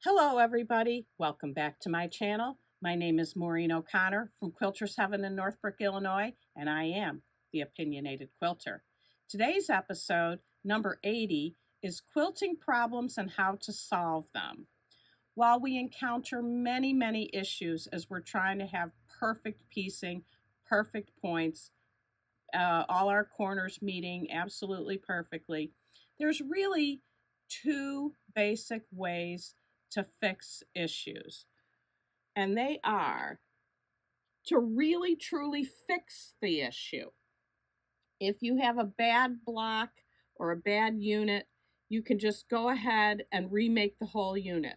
Hello everybody, welcome back to my channel. My name is Maureen O'Connor from Quilters Heaven in Northbrook, Illinois, and I am the Opinionated Quilter. Today's episode, number 80, is quilting problems and how to solve them. While we encounter many issues as we're trying to have perfect piecing, perfect points, all our corners meeting absolutely perfectly, there's really two basic ways to fix issues. And they are to really truly fix the issue. If you have a bad block or a bad unit, you can just go ahead and remake the whole unit.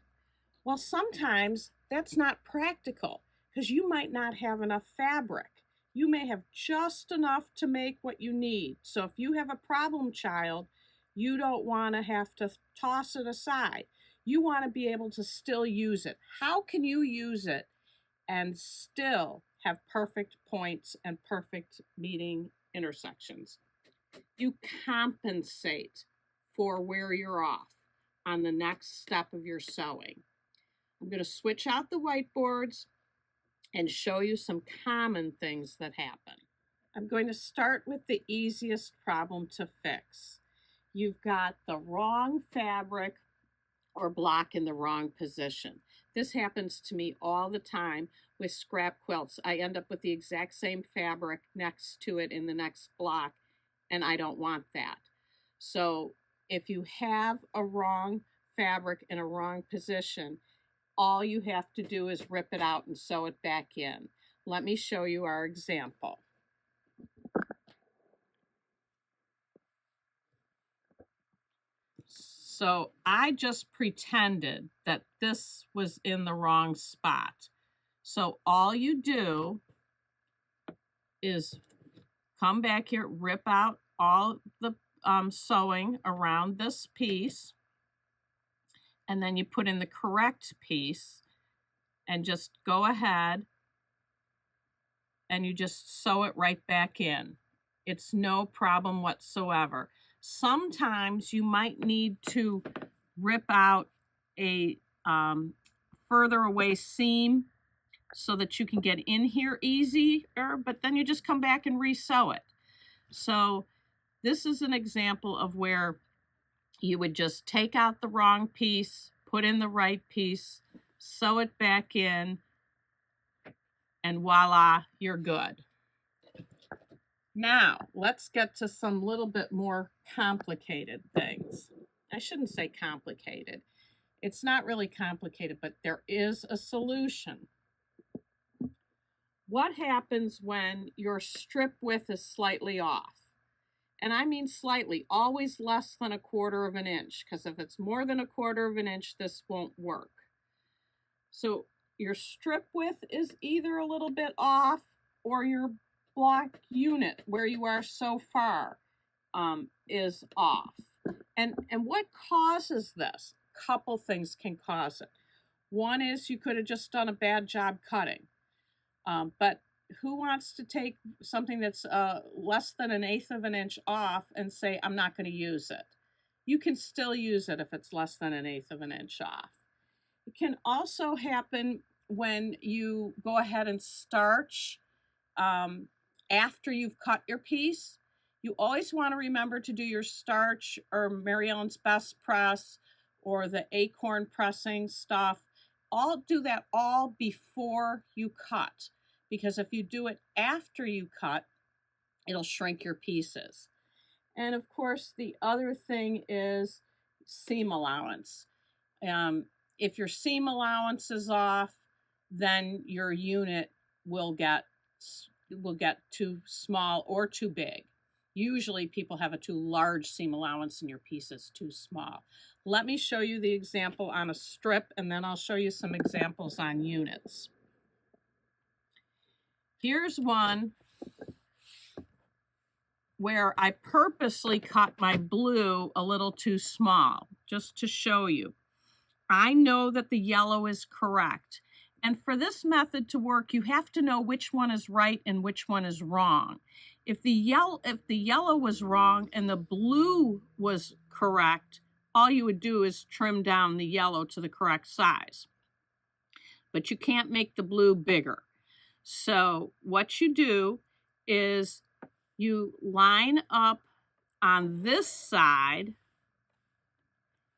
Well, sometimes that's not practical because you might not have enough fabric. You may have just enough to make what you need. So if you have a problem child, you don't want to have to toss it aside. You want to be able to still use it. How can you use it and still have perfect points and perfect meeting intersections? You compensate for where you're off on the next step of your sewing. I'm going to switch out the whiteboards and show you some common things that happen. I'm going to start with the easiest problem to fix. You've got the wrong fabric or block in the wrong position. This happens to me all the time with scrap quilts. I end up with the exact same fabric next to it in the next block, and I don't want that. So if you have a wrong fabric in a wrong position, all you have to do is rip it out and sew it back in. Let me show you our example. So I just pretended that this was in the wrong spot. So all you do is come back here, rip out all the sewing around this piece, and then you put in the correct piece and just go ahead and you just sew it right back in. It's no problem whatsoever. Sometimes you might need to rip out a further away seam so that you can get in here easier, but then you just come back and re-sew it. So this is an example of where you would just take out the wrong piece, put in the right piece, sew it back in, and voila, you're good. Now, let's get to some little bit more complicated things. I shouldn't say complicated. It's not really complicated, but there is a solution. What happens when your strip width is slightly off? And I mean slightly, always less than 1/4 of an inch, because if it's more than 1/4 of an inch, this won't work. So your strip width is either a little bit off, or your block unit where you are so far is off. And what causes this? A couple things can cause it. One is you could have just done a bad job cutting. But who wants to take something that's less than 1/8 of an inch off and say, I'm not going to use it? You can still use it if it's less than 1/8 of an inch off. It can also happen when you go ahead and starch after you've cut your piece. You always want to remember to do your starch or Mary Ellen's Best Press or the acorn pressing stuff. Do that all before you cut, because if you do it after you cut, it'll shrink your pieces. And of course, the other thing is seam allowance. If your seam allowance is off, then your unit will get too small or too big. Usually people have a too large seam allowance and your piece is too small. Let me show you the example on a strip, and then I'll show you some examples on units. Here's one where I purposely cut my blue a little too small, just to show you. I know that the yellow is correct. And for this method to work, you have to know which one is right and which one is wrong. If the yellow was wrong and the blue was correct, all you would do is trim down the yellow to the correct size. But you can't make the blue bigger. So what you do is you line up on this side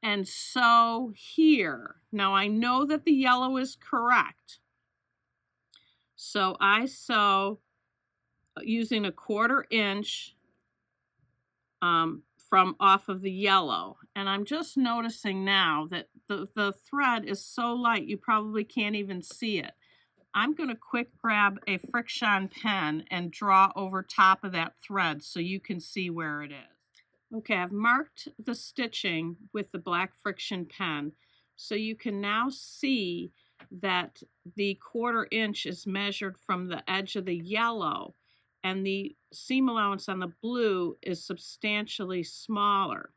and sew here. Now I know that the yellow is correct. So I sew using a 1/4 inch from off of the yellow. And I'm just noticing now that the thread is so light you probably can't even see it. I'm going to quick grab a Friction pen and draw over top of that thread so you can see where it is. Okay, I've marked the stitching with the black Friction pen, so you can now see that the 1/4 inch is measured from the edge of the yellow, and the seam allowance on the blue is substantially smaller.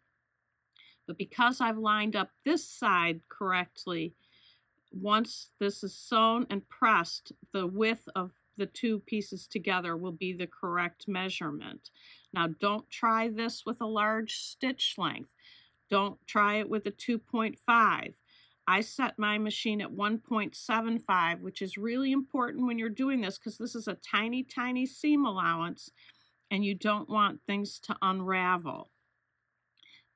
But because I've lined up this side correctly, once this is sewn and pressed, the width of the two pieces together will be the correct measurement. Now, don't try this with a large stitch length. Don't try it with a 2.5. I set my machine at 1.75, which is really important when you're doing this because this is a tiny, tiny seam allowance and you don't want things to unravel.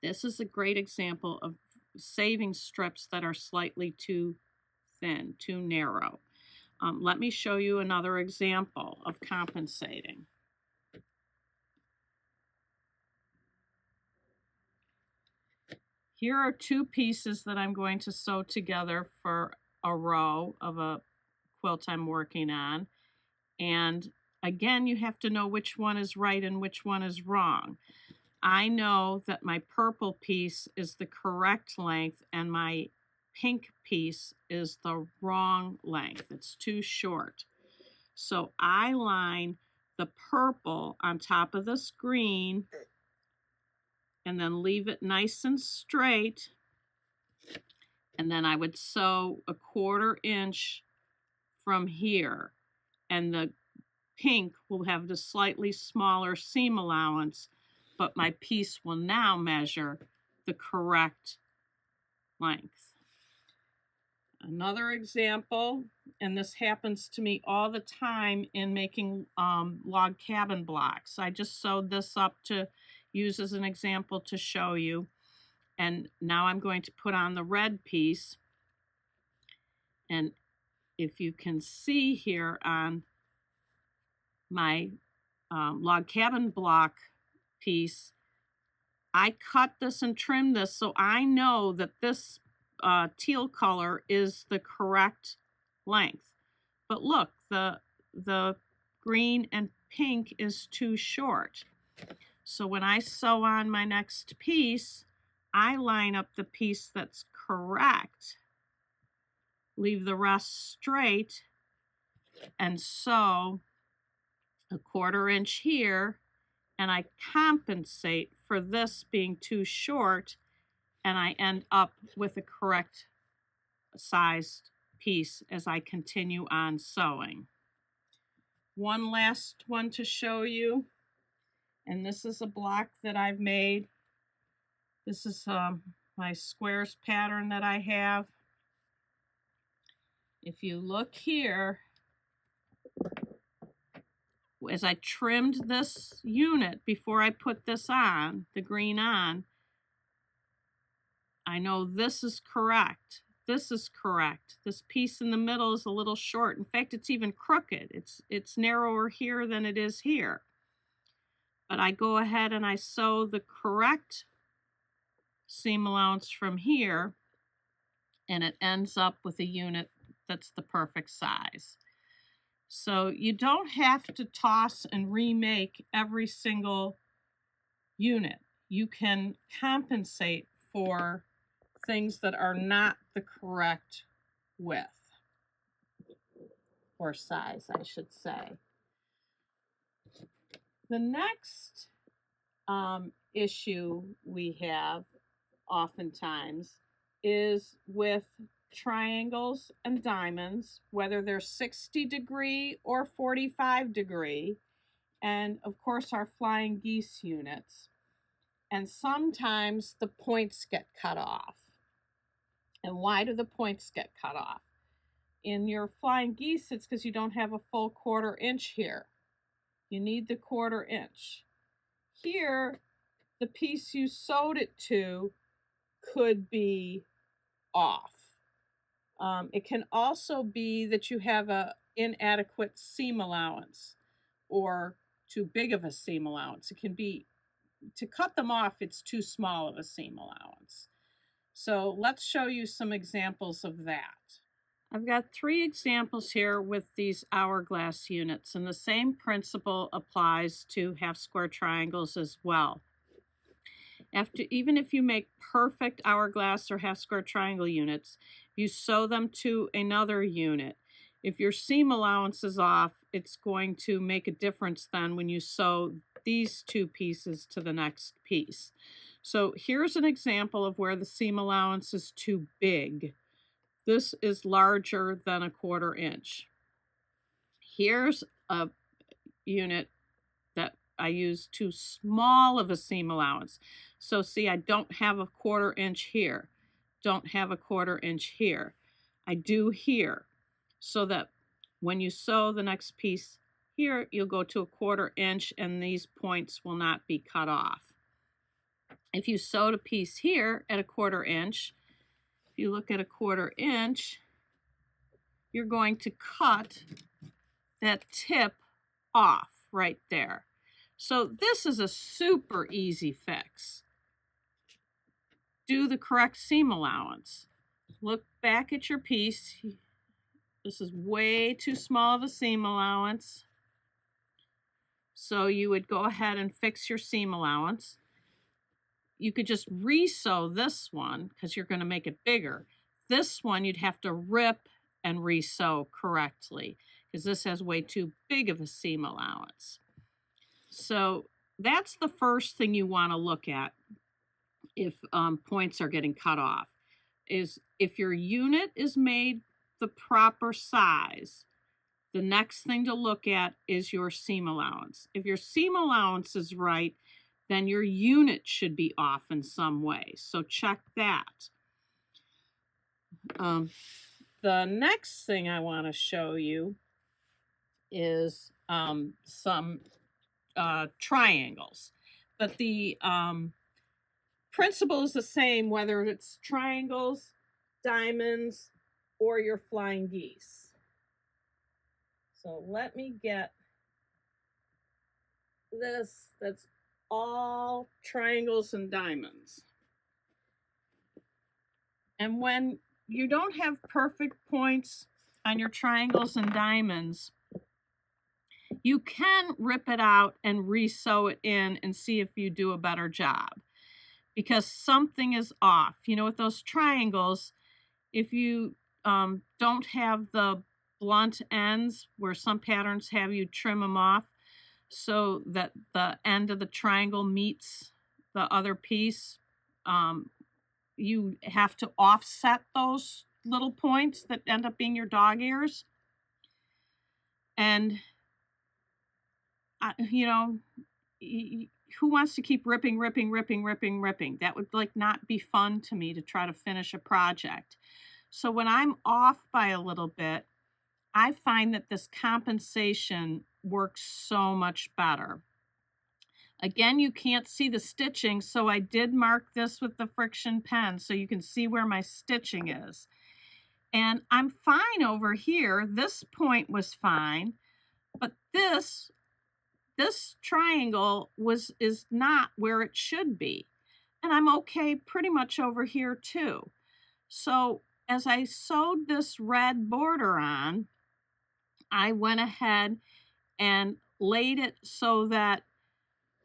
This is a great example of saving strips that are slightly too thin, too narrow. Let me show you another example of compensating. Here are two pieces that I'm going to sew together for a row of a quilt I'm working on. And again, you have to know which one is right and which one is wrong. I know that my purple piece is the correct length and my pink piece is the wrong length. It's too short. So I line the purple on top of this green and then leave it nice and straight. And then I would sew a 1/4 inch from here. And the pink will have the slightly smaller seam allowance, but my piece will now measure the correct length. Another example, and this happens to me all the time in making log cabin blocks. I just sewed this up to use as an example to show you. And now I'm going to put on the red piece. And if you can see here on my log cabin block piece, I cut this and trimmed this so I know that this teal color is the correct length. But look, the green and pink is too short. So when I sew on my next piece, I line up the piece that's correct, leave the rest straight, and sew a 1/4 inch here, and I compensate for this being too short, and I end up with a correct sized piece as I continue on sewing. One last one to show you, and this is a block that I've made. This is my squares pattern that I have. If you look here, as I trimmed this unit before I put this on, the green on, I know this is correct. This is correct. This piece in the middle is a little short. In fact, it's even crooked. It's narrower here than it is here. But I go ahead and I sew the correct seam allowance from here, and it ends up with a unit that's the perfect size. So you don't have to toss and remake every single unit. You can compensate for things that are not the correct width or size, I should say. The next issue we have oftentimes is with triangles and diamonds, whether they're 60° or 45°, and of course our flying geese units. and sometimes the points get cut off. And why do the points get cut off? In your flying geese, it's because you don't have a full 1/4 inch here. You need the 1/4 inch. Here, the piece you sewed it to could be off. It can also be that you have a inadequate seam allowance or too big of a seam allowance. It can be, to cut them off, it's too small of a seam allowance. So let's show you some examples of that. I've got 3 examples here with these hourglass units, and the same principle applies to half square triangles as well. Even if you make perfect hourglass or half square triangle units, you sew them to another unit. If your seam allowance is off, it's going to make a difference then when you sew these 2 pieces to the next piece. So here's an example of where the seam allowance is too big. This is larger than a 1/4 inch. Here's a unit that I use too small of a seam allowance. So see, I don't have a 1/4 inch here. Don't have a 1/4 inch here. I do here. So that when you sew the next piece here, you'll go to a 1/4 inch and these points will not be cut off. If you sewed a piece here at a 1/4 inch, if you look at a 1/4 inch, you're going to cut that tip off right there. So this is a super easy fix. Do the correct seam allowance. Look back at your piece. This is way too small of a seam allowance. So you would go ahead and fix your seam allowance. You could just re-sew this one because you're going to make it bigger. This one you'd have to rip and re-sew correctly because this has way too big of a seam allowance. So that's the first thing you want to look at if points are getting cut off, is if your unit is made the proper size, the next thing to look at is your seam allowance. If your seam allowance is right, then your unit should be off in some way. So check that. The next thing I want to show you is some triangles. But the principle is the same whether it's triangles, diamonds, or your flying geese. So let me get this. That's all triangles and diamonds. And when you don't have perfect points on your triangles and diamonds, you can rip it out and re-sew it in and see if you do a better job, because something is off. You know, with those triangles, if you don't have the blunt ends where some patterns have you trim them off so that the end of the triangle meets the other piece, you have to offset those little points that end up being your dog ears. And you know, who wants to keep ripping? That would not be fun to me to try to finish a project. So when I'm off by a little bit, I find that this compensation works so much better. Again, you can't see the stitching, so I did mark this with the friction pen so you can see where my stitching is. And I'm fine over here. This point was fine, but this triangle is not where it should be. And I'm okay pretty much over here too. So as I sewed this red border on, I went ahead and laid it so that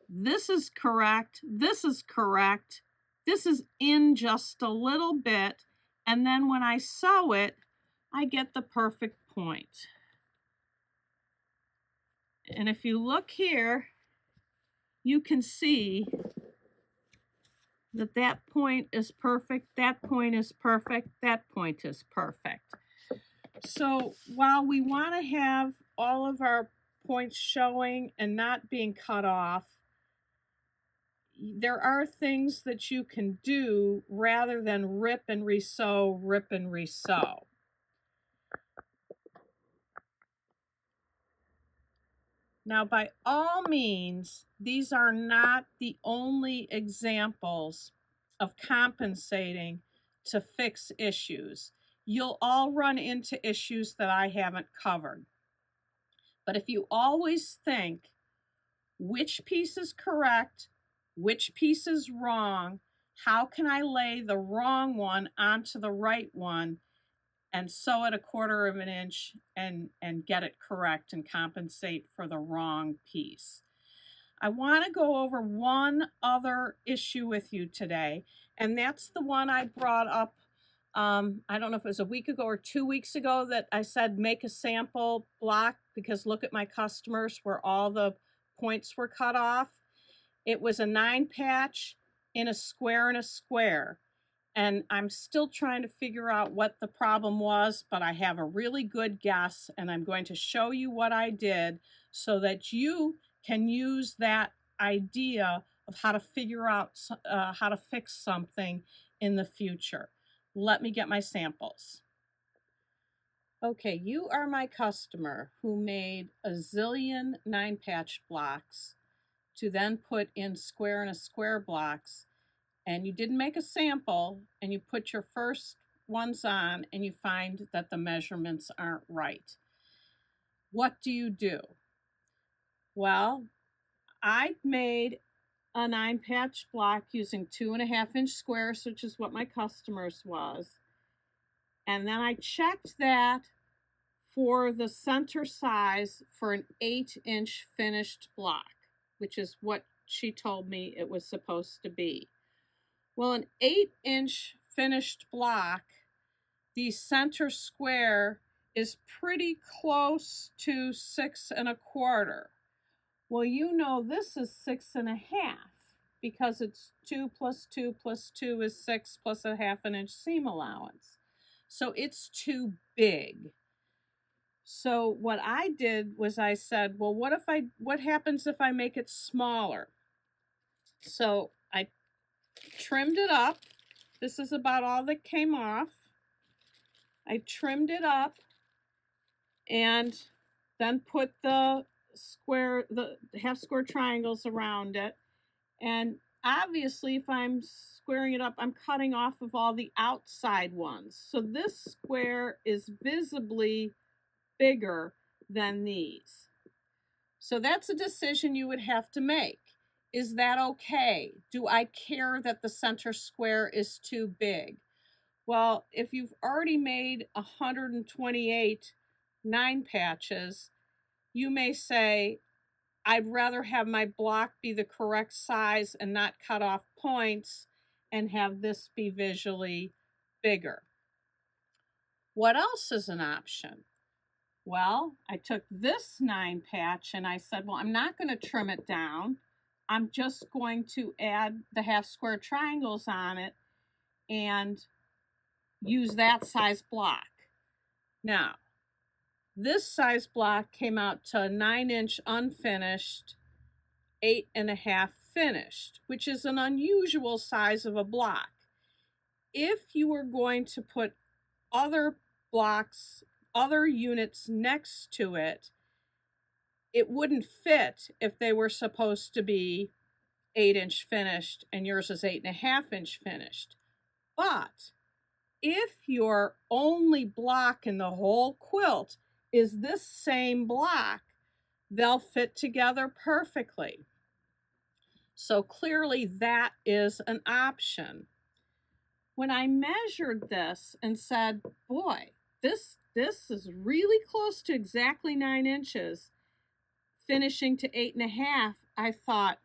this is correct, this is correct, this is in just a little bit, and then when I sew it, I get the perfect point. And if you look here, you can see that that point is perfect, that point is perfect, that point is perfect. So while we want to have all of our points showing and not being cut off, there are things that you can do rather than rip and resew, rip and resew. Now, by all means, these are not the only examples of compensating to fix issues. You'll all run into issues that I haven't covered. But if you always think which piece is correct, which piece is wrong, how can I lay the wrong one onto the right one and sew it 1/4 of an inch and get it correct and compensate for the wrong piece. I want to go over one other issue with you today, and that's the one I brought up. I don't know if it was a week ago or 2 weeks ago that I said make a sample block because look at my customers where all the points were cut off. It was a 9 patch in a square and a square. And I'm still trying to figure out what the problem was, but I have a really good guess, and I'm going to show you what I did so that you can use that idea of how to figure out how to fix something in the future. Let me get my samples. Okay, you are my customer who made a zillion 9-patch blocks to then put in square and a square blocks, and you didn't make a sample, and you put your first ones on and you find that the measurements aren't right. What do? Well, I made a 9-patch block using 2.5-inch squares, which is what my customers was. And then I checked that for the center size for an 8-inch finished block, which is what she told me it was supposed to be. Well, an 8-inch finished block, the center square is pretty close to 6.25. Well, you know this is 6.5 because it's 2 plus 2 plus 2 is 6 plus a 1/2 inch seam allowance. So it's too big. So what I did was I said, well, what happens if I make it smaller? So I trimmed it up. This is about all that came off. I trimmed it up and then put the half square triangles around it. And obviously, if I'm squaring it up, I'm cutting off of all the outside ones. So this square is visibly bigger than these. So that's a decision you would have to make. Is that okay? Do I care that the center square is too big? Well, if you've already made 128 9 patches, you may say, I'd rather have my block be the correct size and not cut off points and have this be visually bigger. What else is an option? Well, I took this 9 patch and I said, well, I'm not going to trim it down. I'm just going to add the half square triangles on it and use that size block. Now, this size block came out to a 9-inch unfinished, 8.5 finished, which is an unusual size of a block. If you were going to put other blocks, other units next to it, it wouldn't fit if they were supposed to be 8-inch finished and yours is 8.5-inch finished. But if your only block in the whole quilt is this same block, they'll fit together perfectly. So clearly that is an option. When I measured this and said, boy, this is really close to exactly 9 inches, finishing to 8.5, I thought,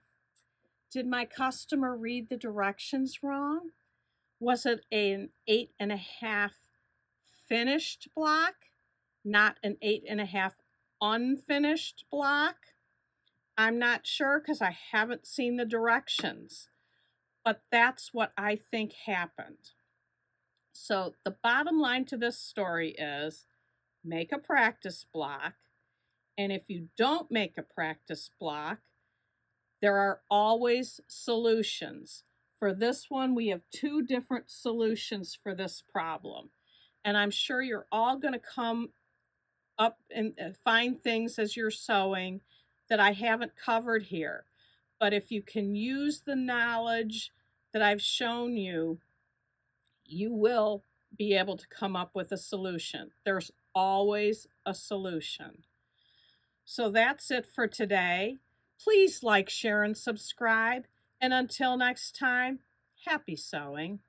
did my customer read the directions wrong? Was it an 8.5 finished block, not an 8.5 unfinished block? I'm not sure because I haven't seen the directions, but that's what I think happened. So the bottom line to this story is make a practice block. And if you don't make a practice block, There are always solutions. For this one, we have 2 different solutions for this problem. And I'm sure you're all going to come up and find things as you're sewing that I haven't covered here. But if you can use the knowledge that I've shown you, you will be able to come up with a solution. There's always a solution. So that's it for today. Please like, share, and subscribe. And until next time, happy sewing.